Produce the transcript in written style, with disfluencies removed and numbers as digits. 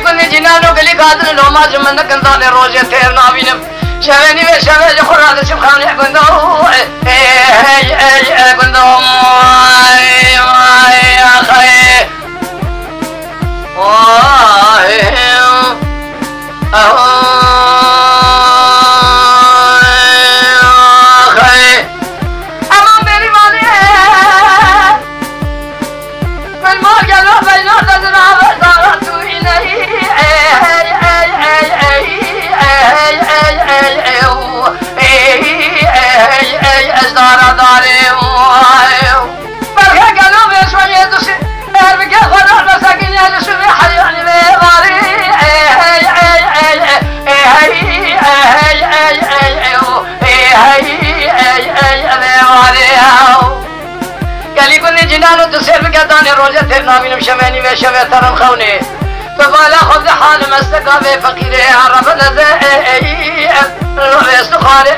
کنی جنانو گلی قادر لو ما جمن کنزال روزه تیر نابینم شوینی و شوی خوراد شب خانه گندو گندو جنانو تسير بقداني روجة ترنامين شماني وشوي ترم خوني فقال خذ حال مستقى فقيري عرف نزائي استخاري